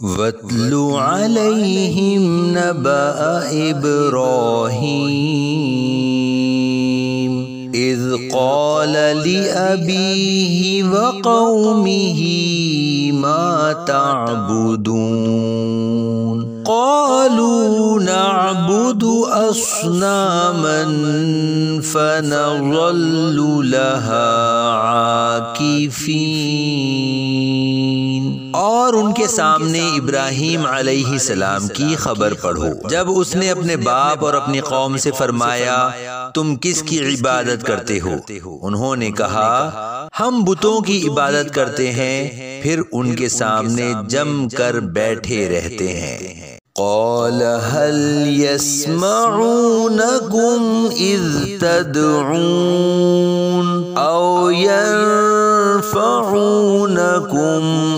وَاتْلُ عَلَيْهِمْ نَبَأَ إِبْرَاهِيمَ إِذْ قَالَ لِأَبِيهِ وَقَوْمِهِ مَا تَعْبُدُونَ قَالُوا نَعْبُدُ أَصْنَامًا فَنَظَلُّ لَهَا عَاكِفِينَ۔ اور ان کے سامنے ابراہیم علیہ السلام کی خبر پڑھو جب اس نے اپنے باپ اور اپنی قوم سے فرمایا تم کس کی عبادت کرتے ہو؟ انہوں نے کہا ہم بتوں کی عبادت کرتے ہیں، پھر ان کے سامنے جم کر بیٹھے رہتے ہیں۔ قال هل يسمعونكم إذ تدعون أو ينفعونكم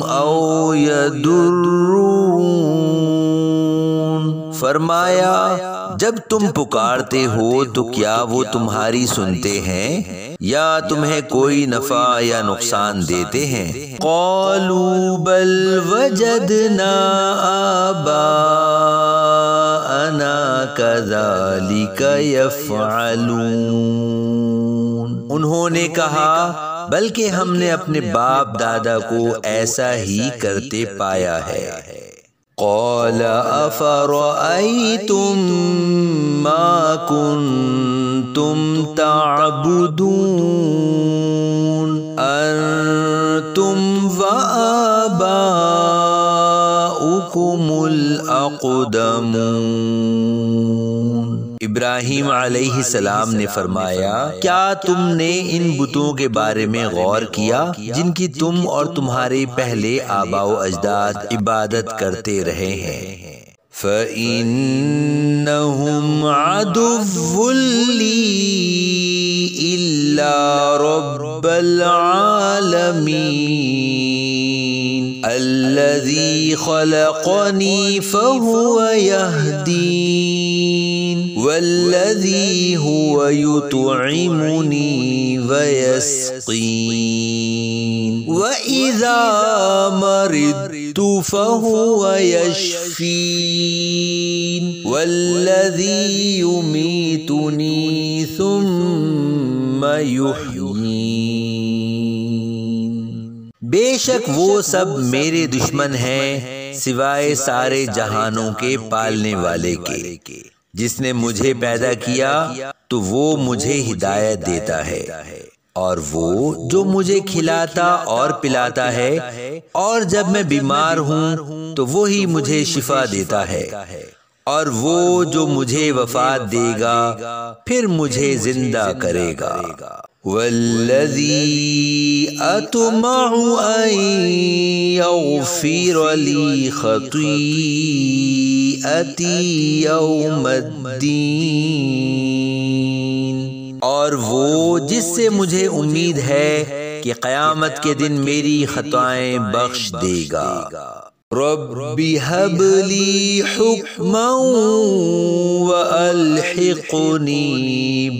أو يضرون؟ فرمایا جب تم پکارتے ہو تو کیا وہ تمہاری سنتے ہیں یا تمہیں کوئی نفع یا نقصان دیتے ہیں؟ قالوا بل وجدنا آباءنا كذلك يفعلون۔ انہوں نے کہا بلکہ ہم نے اپنے باپ دادا کو ایسا ہی کرتے پایا ہے۔ قال افرأيتم ما كنتم تعبدون انتم وآباؤكم الاقدمون۔ ابراہیم علیہ السلام نے فرمایا کیا تم نے ان بتوں کے بارے میں غور کیا جن کی تم اور تمہارے پہلے آباء و اجداد عبادت کرتے رہے ہیں؟ فَإِنَّهُمْ عَدُوٌّ لِّي إِلَّا رَبَّ الْعَالَمِينَ الَّذِي خَلَقَنِي فَهُوَ يَهْدِينِ وَالَّذِي هُوَ يُطْعِمُنِي وَيَسْقِينِ وَإِذَا مَرِضْتُ فَهُوَ يَشْفِينِ وَالَّذِي يُمِيتُنِي ثُمَّ يُحْيِينِ۔ بے شک وہ سب میرے دشمن ہیں سوائے سارے جہانوں کے پالنے والے کے۔ جس نے مجھے پیدا کیا تو وہ مجھے ہدایت دیتا ہے، اور وہ جو مجھے کھلاتا اور پلاتا ہے، اور جب میں بیمار ہوں تو وہی مجھے شفا دیتا ہے، اور وہ جو مجھے وفات دے گا پھر مجھے زندہ کرے گا۔ والذی اطمع ان یغفر لی خطیئتی یوم الدین، اور وہ جس سے مجھے امید ہے کہ قیامت کے دن میری خطائیں بخش دے گا۔ رب هب لی حکما والحقنی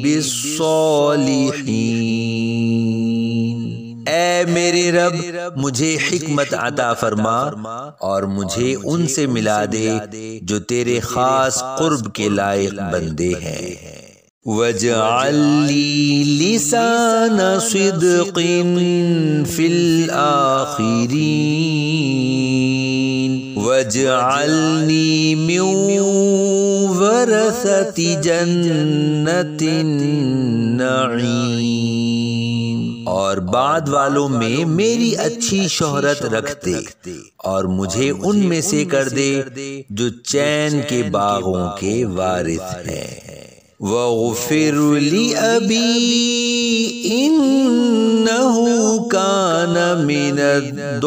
بالصالحین۔ اے میرے رب مجھے حکمت عطا فرما اور مجھے ان سے ملا دے جو تیرے خاص قرب کے لائق بندے ہیں۔ وَاجْعَل لِّي لِسَانَ صِدْقٍ فِي الْآخِرِينَ وَاجْعَلْنِي مِن وَرَثَةِ جَنَّةِ النَّعِيمِ۔ اور بعد والوں میں میری اچھی شہرت رکھ دے اور مجھے ان میں سے کر دے جو چین کے باغوں کے وارث ہیں۔ وَاغْفِرْ لِأَبِي إِنَّهُ كَانَ مِنَ الضَّالِّينَ،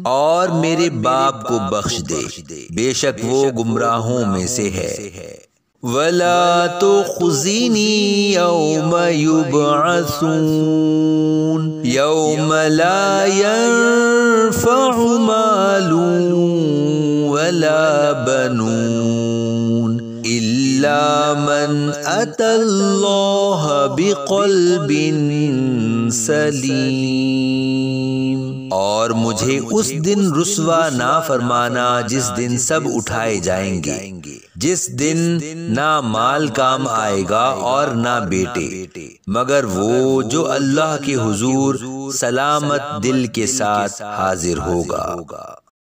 اور میرے باپ کو بخش دے، بے شک وہ گمراہوں میں سے ہے۔ وَلَا تُخْزِنِي يَوْمَ يُبْعَثُونَ يَوْمَ لَا يَنفَعُ مَالٌ وَلَا بَنُونَ إِلَّا إلا من أتى الله بقلب سلیم، اور مجھے اس دن رسوا نہ فرمانا جس دن سب اٹھائے جائیں گے، جس دن نہ مال کام آئے گا اور نہ بیٹے، مگر وہ جو اللہ کے حضور سلامت دل کے ساتھ حاضر ہوگا۔